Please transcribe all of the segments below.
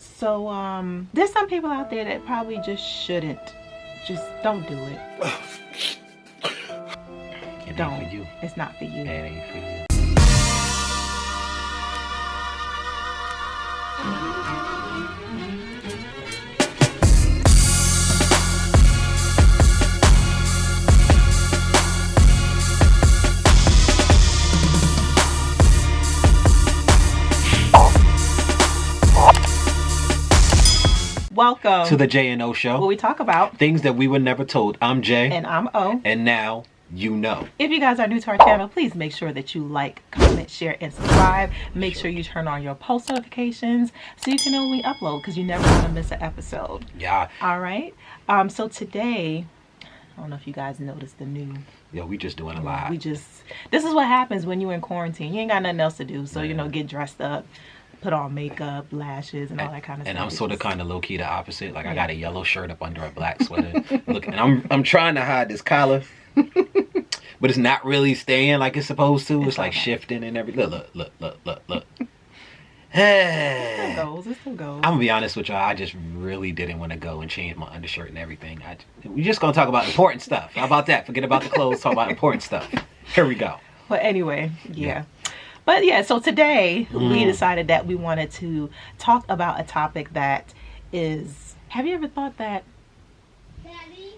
So there's some people out there that probably just shouldn't. Just don't do it. It Don't. ain't for you. It's not for you. It ain't for you. Welcome To the J&O Show. where we talk about Things that we were never told. I'm Jay. and I'm O. And now you know. If you guys are new to our channel, please make sure that you like, comment, share, and subscribe. Make sure you turn on your post notifications so you can know when we upload, because you never want to miss an episode. Yeah. All right. So today, I don't know if you guys noticed the new. Yo, we just doing a lot. This is what happens when you're in quarantine. You ain't got nothing else to do. So, get dressed up, put on makeup, lashes, and all that kind of stuff. And I'm sort of kind of low-key the opposite. Like, I got a yellow shirt up under a black sweater. Look, and I'm trying to hide this collar. But it's not really staying like it's supposed to. It's like shifting and everything. Look. It still goes. I'm gonna be honest with y'all. I just really didn't want to go and change my undershirt and everything. We're just gonna talk about important stuff. How about that? Forget about the clothes. Talk about important stuff. Here we go. But anyway, yeah. But yeah, so today we decided that we wanted to talk about a topic that is. Have you ever thought that? Daddy?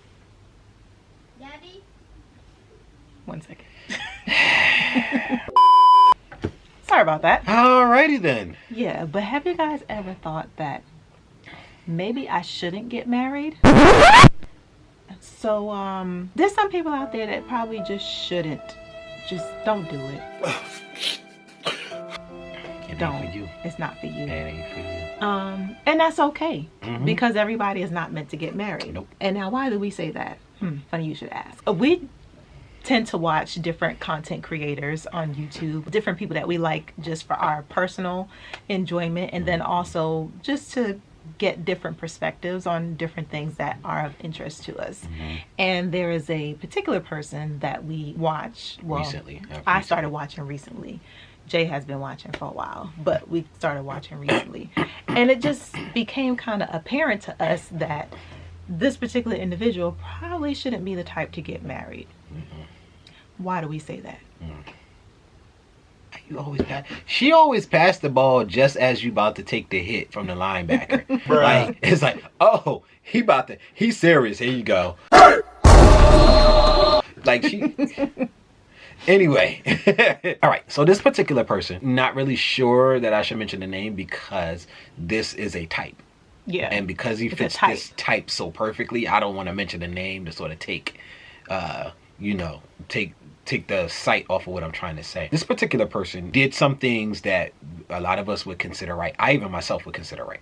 Daddy? One second. Sorry about that. Alrighty then. Yeah, but have you guys ever thought that maybe I shouldn't get married? So there's some people out there that probably just shouldn't. Just don't do it. It Don't. ain't for you. It's not for you. It ain't for you. And that's okay, because everybody is not meant to get married. Nope. And now, why do we say that? Funny you should ask. We tend to watch different content creators on YouTube, different people that we like just for our personal enjoyment, and then also just to get different perspectives on different things that are of interest to us. And there is a particular person that we watch. Well, Recently. I started watching recently. Jay has been watching for a while, but we started watching recently. And it just became kind of apparent to us that this particular individual probably shouldn't be the type to get married. Why do we say that? She always passed the ball just as you about to take the hit from the linebacker. Like, it's like, oh, he's serious. Here you go. Like Anyway. All right. So this particular person, not really sure that I should mention the name because this is a type. Yeah. And because he fits this type so perfectly, I don't want to mention the name to sort of take the sight off of what I'm trying to say. This particular person did some things that a lot of us would consider right. I even myself would consider right.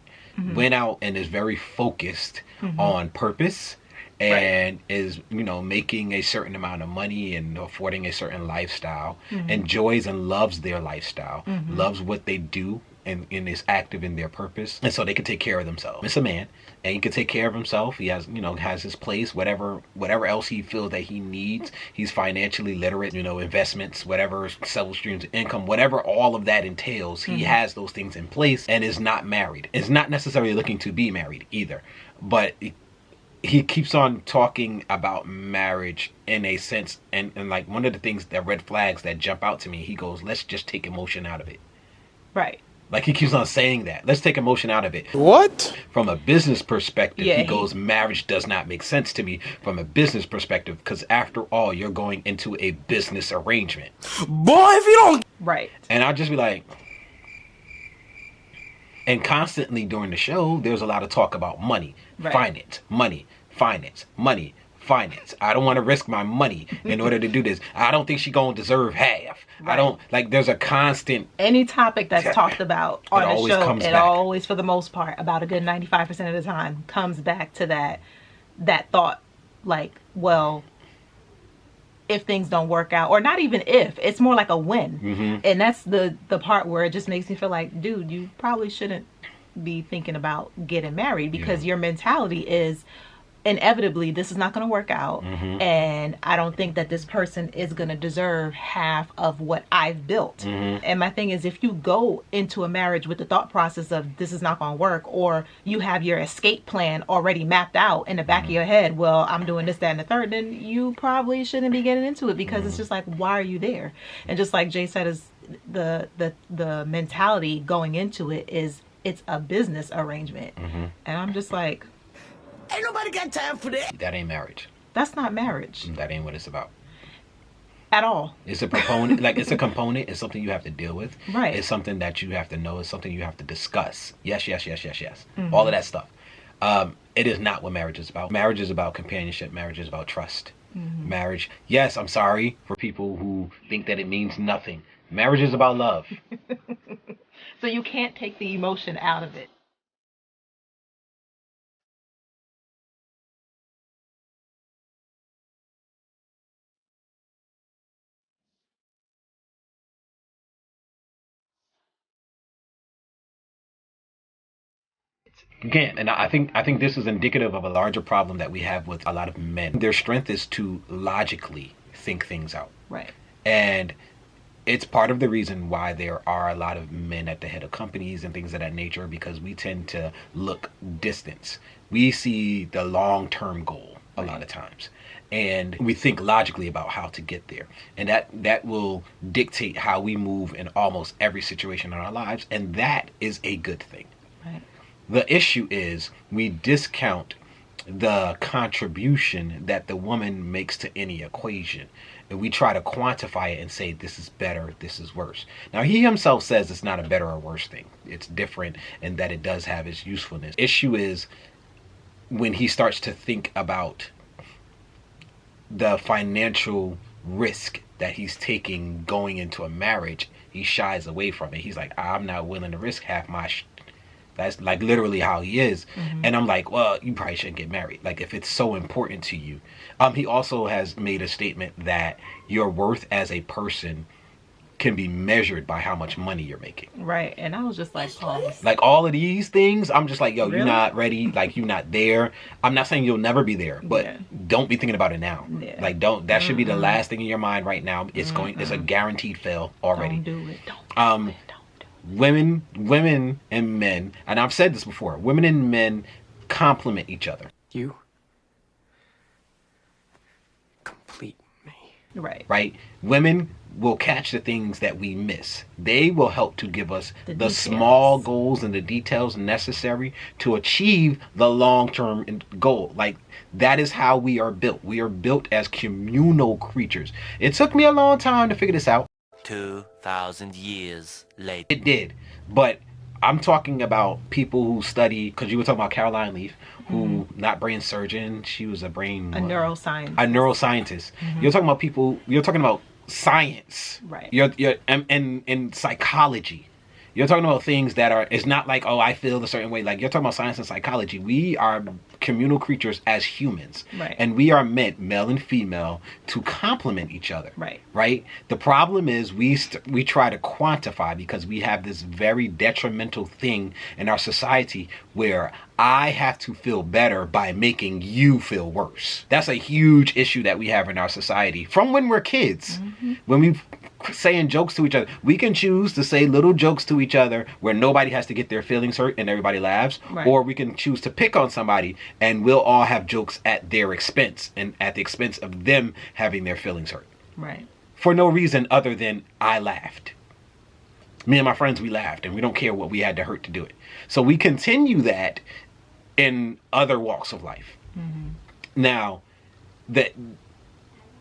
Went out and is very focused on purpose and is, making a certain amount of money and affording a certain lifestyle, enjoys and loves their lifestyle, loves what they do, and is active in their purpose, and so they can take care of themselves. It's a man, and he can take care of himself. He has, has his place, whatever else he feels that he needs. He's financially literate, investments, whatever, several streams of income, whatever all of that entails. He has those things in place and is not married. Is not necessarily looking to be married either, but he keeps on talking about marriage in a sense, and like one of the things, that red flags that jump out to me, he goes, let's just take emotion out of it. Right. Like, he keeps on saying that. Let's take emotion out of it. What? From a business perspective, Yeah, he goes, marriage does not make sense to me from a business perspective, because after all, you're going into a business arrangement. Boy, if you don't... Right. And I'll just be like... And constantly during the show, there's a lot of talk about money, finance, money, finance, money, finance. I don't want to risk my money in order to do this. I don't think she gonna deserve half. I don't, like, there's a constant... Any topic that's talked about on a show, it back. always, for the most part, about a good 95% of the time, comes back to that thought, like, well, if things don't work out, or not even if, it's more like a when. And that's the part where it just makes me feel like, dude, you probably shouldn't be thinking about getting married, because your mentality is, inevitably this is not going to work out, Mm-hmm. and I don't think that this person is going to deserve half of what I've built. Mm-hmm. And my thing is, if you go into a marriage with the thought process of this is not going to work, or you have your escape plan already mapped out in the back of your head, well, I'm doing this, that, and the third, then you probably shouldn't be getting into it, because it's just like, why are you there? And just like Jay said, is the mentality going into it is it's a business arrangement. Mm-hmm. And I'm just like, Ain't nobody got time for that. That ain't marriage. that's not marriage That ain't what it's about. at all. It's a proponent, like it's a component. It's something you have to deal with. Right. It's something that you have to know. It's something you have to discuss. Yes. Mm-hmm. All of that stuff. It is not what marriage is about. Marriage is about companionship. Marriage is about trust. Mm-hmm. Marriage. Yes, I'm sorry for people who think that it means nothing. Marriage is about love. So you can't take the emotion out of it. You can't. And I think this is indicative of a larger problem that we have with a lot of men. Their strength is to logically think things out. Right. And it's part of the reason why there are a lot of men at the head of companies and things of that nature, because we tend to look distance. We see the long-term goal a lot of times. And we think logically about how to get there. And that will dictate how we move in almost every situation in our lives. And that is a good thing. Right. The issue is we discount the contribution that the woman makes to any equation. And we try to quantify it and say, this is better, this is worse. Now, he himself says it's not a better or worse thing. It's different, and that it does have its usefulness. Issue is when he starts to think about the financial risk that he's taking going into a marriage, he shies away from it. He's like, I'm not willing to risk half my that's like literally how he is. Mm-hmm. And I'm like, well, you probably shouldn't get married. Like, if it's so important to you. He also has made a statement that your worth as a person can be measured by how much money you're making. Right. And I was just like, pause. Like, all of these things, I'm just like, yo, Really? you're not ready. Like, you're not there. I'm not saying you'll never be there, but Yeah. don't be thinking about it now. Yeah. Like, that should be the last thing in your mind right now. It's it's a guaranteed fail already. Don't do it. Don't do it. Women and men, and I've said this before, women and men complement each other. You complete me. Right. Right? Women will catch the things that we miss. They will help to give us The the details. small goals and the details necessary to achieve the long-term goal. Like, that is how we are built. We are built as communal creatures. It took me a long time to figure this out. 2,000 years later. It did. But I'm talking about people who study, because you were talking about Caroline Leaf, who, not brain surgeon, she was a neuroscientist. Mm-hmm. You're talking about people, you're talking about science. Right. You're and psychology. You're talking about things that are, it's not like, oh, I feel a certain way. Like, you're talking about science and psychology. We are communal creatures as humans. Right. And we are meant, male and female, to complement each other. Right. Right? The problem is we try to quantify, because we have this very detrimental thing in our society where I have to feel better by making you feel worse. That's a huge issue that we have in our society from when we're kids. Mm-hmm. When we saying jokes to each other, we can choose to say little jokes to each other where nobody has to get their feelings hurt and everybody laughs. Right. Or we can choose to pick on somebody and we'll all have jokes at their expense and at the expense of them having their feelings hurt. Right. For no reason other than I laughed. Me and my friends, we laughed, and we don't care what we had to hurt to do it. So we continue that in other walks of life. Mm-hmm. Now, that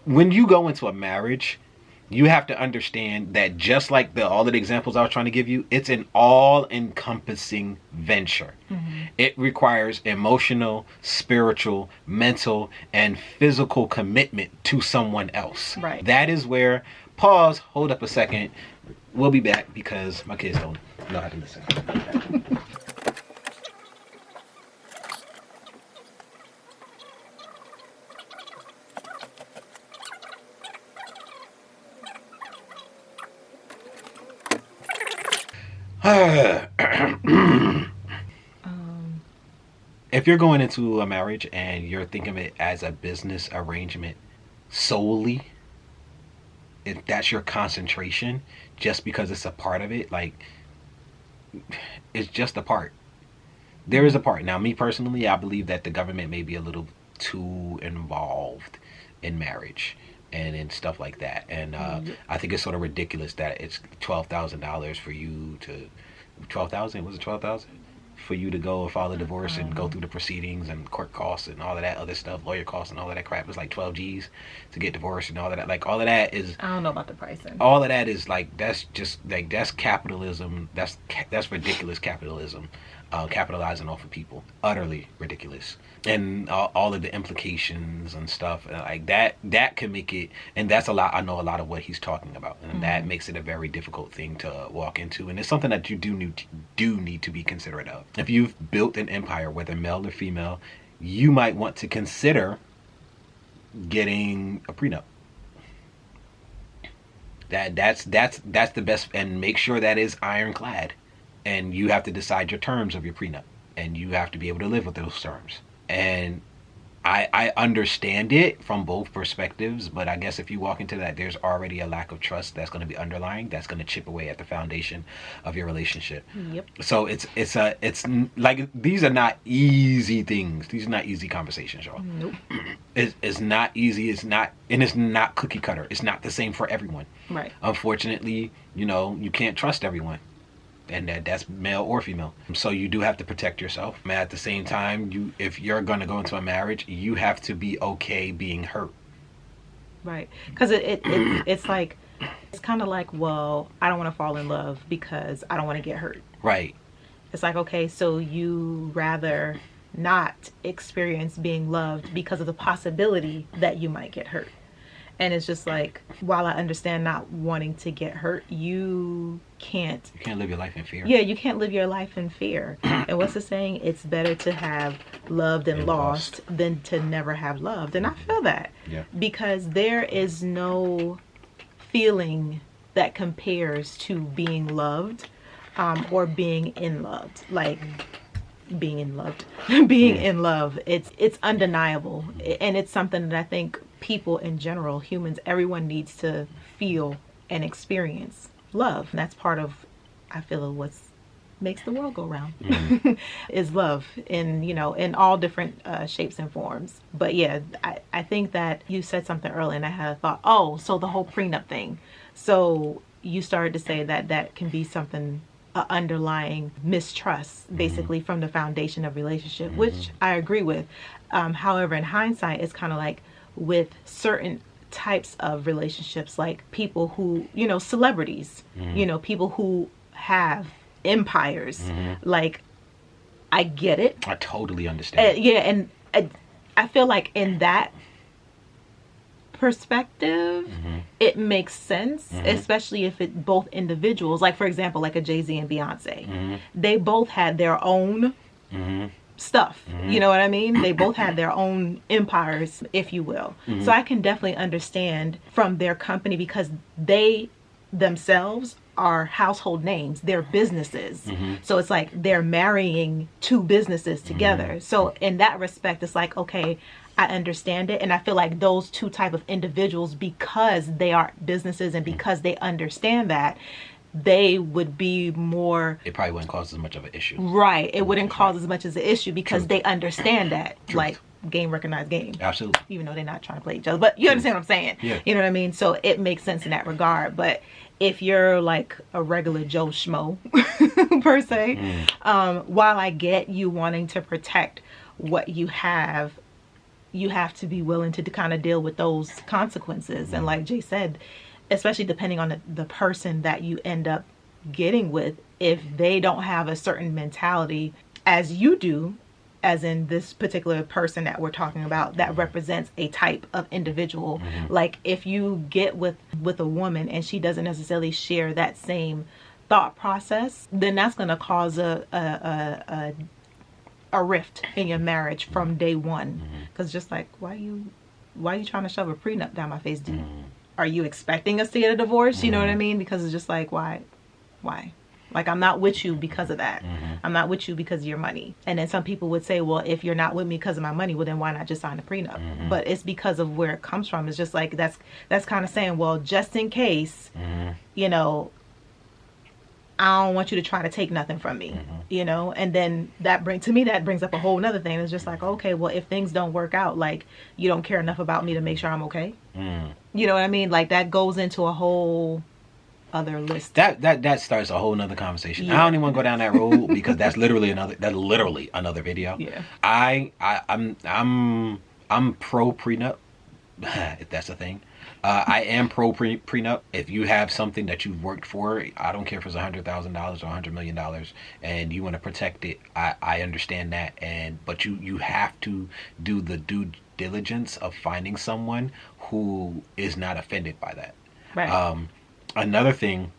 when you go into a marriage, you have to understand that just like all of the examples I was trying to give you, it's an all-encompassing venture. Mm-hmm. It requires emotional, spiritual, mental, and physical commitment to someone else. Right. That is where, pause, hold up a second. We'll be back because my kids don't know how to listen. if you're going into a marriage and you're thinking of it as a business arrangement solely, if that's your concentration, just because it's a part of it, like, it's just a part. There is a part. Now, me personally, I believe that the government may be a little too involved in marriage and in stuff like that. And I think it's sort of ridiculous that it's $12,000 for you to, 12,000? Was it 12,000? For you to go file a divorce and go through the proceedings and court costs and all of that other stuff, lawyer costs and all of that crap. It's like 12 G's to get divorced and all of that. Like, all of that is, I don't know about the pricing. all of that is like, that's just like, that's capitalism. That's ridiculous capitalism. Capitalizing off of people. Utterly ridiculous. And all of the implications and stuff like that can make it, and that's a lot. I know a lot of what he's talking about, and that makes it a very difficult thing to walk into, and it's something that you do need to be considerate of. If you've built an empire, whether male or female, you might want to consider getting a prenup. That's the best, and make sure that is ironclad. And you have to decide your terms of your prenup, and you have to be able to live with those terms. And I understand it from both perspectives, but I guess if you walk into that, there's already a lack of trust that's going to be underlying, that's going to chip away at the foundation of your relationship. Yep. So it's like, these are not easy things. These are not easy conversations, y'all. Nope. It's not easy. It's not cookie cutter. It's not the same for everyone. Right. Unfortunately, you can't trust everyone. And that's male or female. So you do have to protect yourself. And at the same time, if you're going to go into a marriage, you have to be okay being hurt. Right. Because it's like, it's kind of like, well, I don't want to fall in love because I don't want to get hurt. Right. It's like, okay, so you rather not experience being loved because of the possibility that you might get hurt. And it's just like, while I understand not wanting to get hurt, you can't live your life in fear. Yeah, you can't live your life in fear. And what's the saying? It's better to have loved and lost than to never have loved. And I feel that. Yeah. Because there is no feeling that compares to being loved or being in love. Like, being in love. Being in love. It's undeniable. And it's something that I think people in general, humans, everyone needs to feel and experience love. And that's part of, I feel, what makes the world go round. Is love in all different shapes and forms. But yeah, I think that you said something earlier and I had a thought, so the whole prenup thing. So you started to say that can be something, underlying mistrust, basically, from the foundation of relationship, which I agree with. However, in hindsight, it's kind of like with certain types of relationships, like people who, celebrities, people who have empires. Like, I get it. I totally understand. Yeah, and I feel like in that perspective, it makes sense, especially if it both individuals, like for example, like a Jay-Z and Beyonce, they both had their own stuff. You know what I mean? They both had their own empires, if you will. So I can definitely understand from their company, because they themselves are household names. They're businesses. So it's like they're marrying two businesses together. So in that respect, it's like, okay, I understand it. And I feel like those two type of individuals, because they are businesses and because they understand that, they would be more... It probably wouldn't cause as much of an issue. Right. It wouldn't cause as much as an issue because they understand that. Like, game recognized game. Absolutely. Even though they're not trying to play each other. But you understand what I'm saying? Yeah. You know what I mean? So it makes sense in that regard. But if you're like a regular Joe Schmo, per se, while I get you wanting to protect what you have to be willing to kind of deal with those consequences. And like Jay said, especially depending on the person that you end up getting with, if they don't have a certain mentality as you do, as in this particular person that we're talking about, that represents a type of individual. Like if you get with a woman and she doesn't necessarily share that same thought process, then that's going to cause a rift in your marriage from day one. Because just like, why are you trying to shove a prenup down my face? Are you expecting us to get a divorce? You know what I mean? Because it's just like, why? Like, I'm not with you because of that. I'm not with you because of your money. And then some people would say, well, if you're not with me because of my money, well, then why not just sign a prenup? But it's because of where it comes from. It's just like, that's kind of saying, well, just in case, you know, I don't want you to try to take nothing from me, you know? And then that brings up a whole nother thing. It's just like, okay, well, if things don't work out, like, you don't care enough about me to make sure I'm okay. You know what I mean? Like, that goes into a whole other list. That starts a whole nother conversation. I don't even want to go down that road because that's literally another video. Yeah. I'm pro prenup, if that's a thing. I am pro prenup. If you have something that you've worked for, I don't care if it's $100,000 or $100 million, and you want to protect it. I understand that, but you have to do the due diligence of finding someone who is not offended by that. Right. Another thing,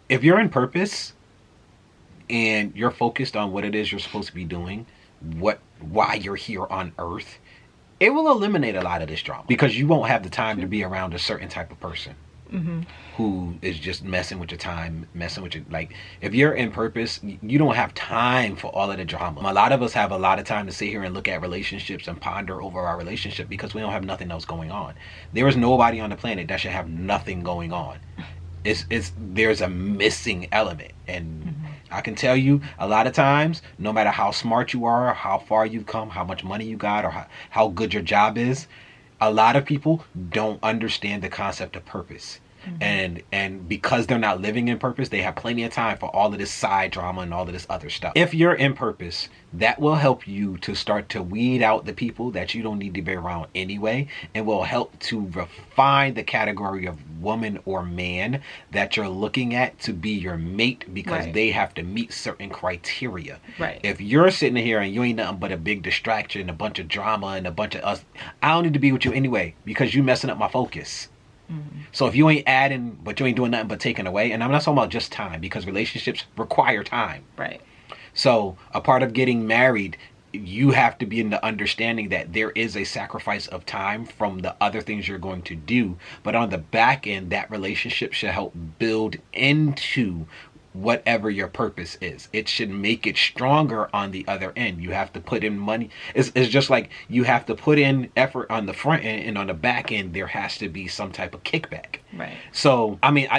if you're in purpose and you're focused on what it is you're supposed to be doing, why you're here on earth, it will eliminate a lot of this drama because you won't have the time to be around a certain type of person who is just messing with your time, messing with your, like, if you're in purpose, you don't have time for all of the drama. A lot of us have a lot of time to sit here and look at relationships and ponder over our relationship because we don't have nothing else going on. There is nobody on the planet that should have nothing going on. There's a missing element, and I can tell you a lot of times, no matter how smart you are, how far you've come, how much money you got, or how good your job is, a lot of people don't understand the concept of purpose. And because they're not living in purpose, they have plenty of time for all of this side drama and all of this other stuff. If you're in purpose, that will help you to start to weed out the people that you don't need to be around anyway, and will help to refine the category of woman or man that you're looking at to be your mate, because they have to meet certain criteria. Right. If you're sitting here and you ain't nothing but a big distraction, a bunch of drama, and a bunch of us, I don't need to be with you anyway because you messing up my focus. So if you ain't adding, but you ain't doing nothing but taking away, and I'm not talking about just time, because relationships require time. Right. So a part of getting married, you have to be in the understanding that there is a sacrifice of time from the other things you're going to do. But on the back end, that relationship should help build into whatever your purpose is. It should make it stronger on the other end. You have to put in money. It's just like you have to put in effort on the front end, and on the back end there has to be some type of kickback. Right. So I mean,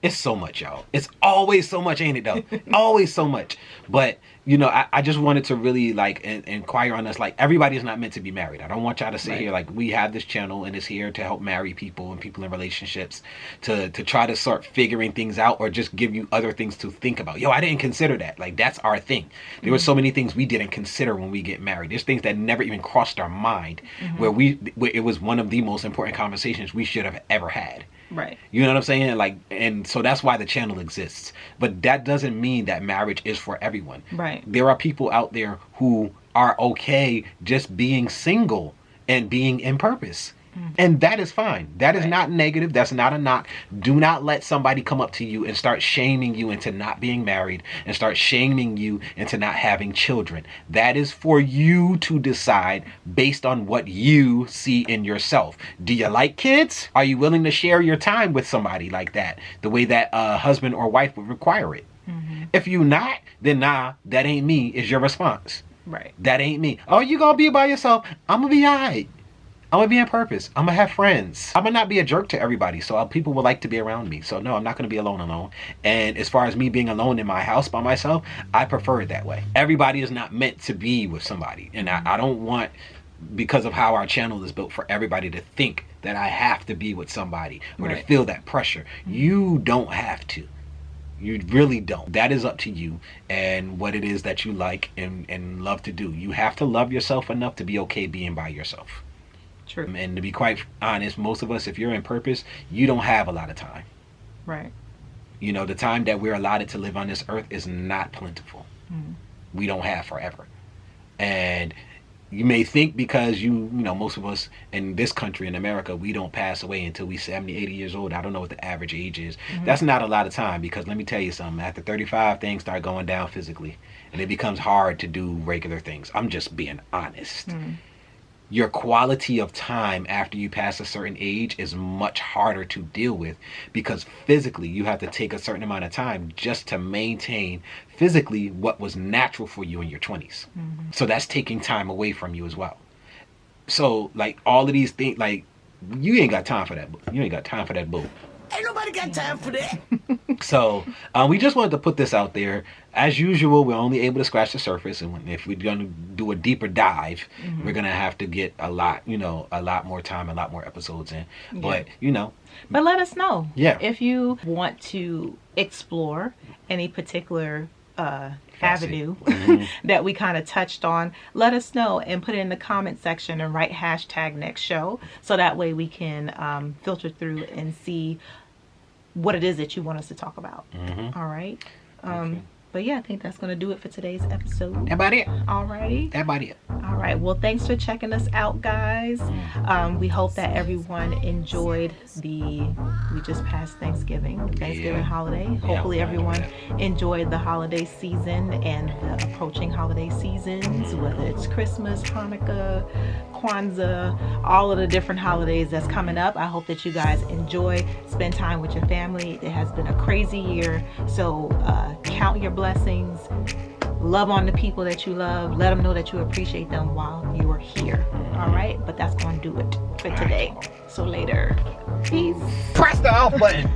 it's so much, y'all. It's always so much, ain't it though? Always so much. But you know, I just wanted to really like inquire on this. Like, everybody is not meant to be married. I don't want y'all to sit here like, we have this channel and it's here to help marry people and people in relationships to try to start figuring things out, or just give you other things to think about. Yo, I didn't consider that. Like, that's our thing. There were so many things we didn't consider when we get married. There's things that never even crossed our mind, where it was one of the most important conversations we should have ever had. Right. You know what I'm saying? Like, and so that's why the channel exists. But that doesn't mean that marriage is for everyone. Right. There are people out there who are okay just being single and being in purpose. And that is fine. That is not negative. That's not a knock. Do not let somebody come up to you and start shaming you into not being married, and start shaming you into not having children. That is for you to decide based on what you see in yourself. Do you like kids? Are you willing to share your time with somebody like that, the way that a husband or wife would require it? If you not, then nah, that ain't me, is your response. Right. That ain't me. Oh, you gonna be by yourself? I'm gonna be all right. I'm gonna be on purpose. I'm gonna have friends. I'm gonna not be a jerk to everybody, so people will like to be around me. So no, I'm not gonna be alone. And as far as me being alone in my house by myself, I prefer it that way. Everybody is not meant to be with somebody, and I don't want, because of how our channel is built, for everybody to think that I have to be with somebody or to feel that pressure. You don't have to. You really don't. That is up to you and what it is that you like and love to do. You have to love yourself enough to be okay being by yourself. True. And to be quite honest, most of us, if you're in purpose, you don't have a lot of time. Right. You know, the time that we're allotted to live on this earth is not plentiful. We don't have forever. And you may think because you know, most of us in this country, in America, we don't pass away until we 70, 80 years old. I don't know what the average age is. That's not a lot of time, because let me tell you something. After 35, things start going down physically, and it becomes hard to do regular things. I'm just being honest. your quality of time after you pass a certain age is much harder to deal with, because physically you have to take a certain amount of time just to maintain physically what was natural for you in your 20s. So that's taking time away from you as well. So like all of these things, like you ain't got time for that. You ain't got time for that bull. Ain't nobody got time for that. So we just wanted to put this out there. As usual, we're only able to scratch the surface, and if we're going to do a deeper dive, we're going to have to get a lot more time, a lot more episodes in. But But let us know. Yeah. If you want to explore any particular avenue that we kind of touched on, let us know and put it in the comment section and write #next show, so that way we can filter through and see what it is that you want us to talk about. All right. But yeah, I think that's going to do it for today's episode. That about it. Alrighty. That about it. All right. Well, thanks for checking us out, guys. We hope that everyone enjoyed we just passed Thanksgiving, the Thanksgiving holiday. Hopefully everyone enjoyed the holiday season and the approaching holiday seasons, whether it's Christmas, Hanukkah, Kwanzaa, all of the different holidays that's coming up. I hope that you guys enjoy, spend time with your family. It has been a crazy year. So count your blessings. Love on the people that you love. Let them know that you appreciate them while you are here. All right? But that's going to do it for today. So later. Peace. Press the off button.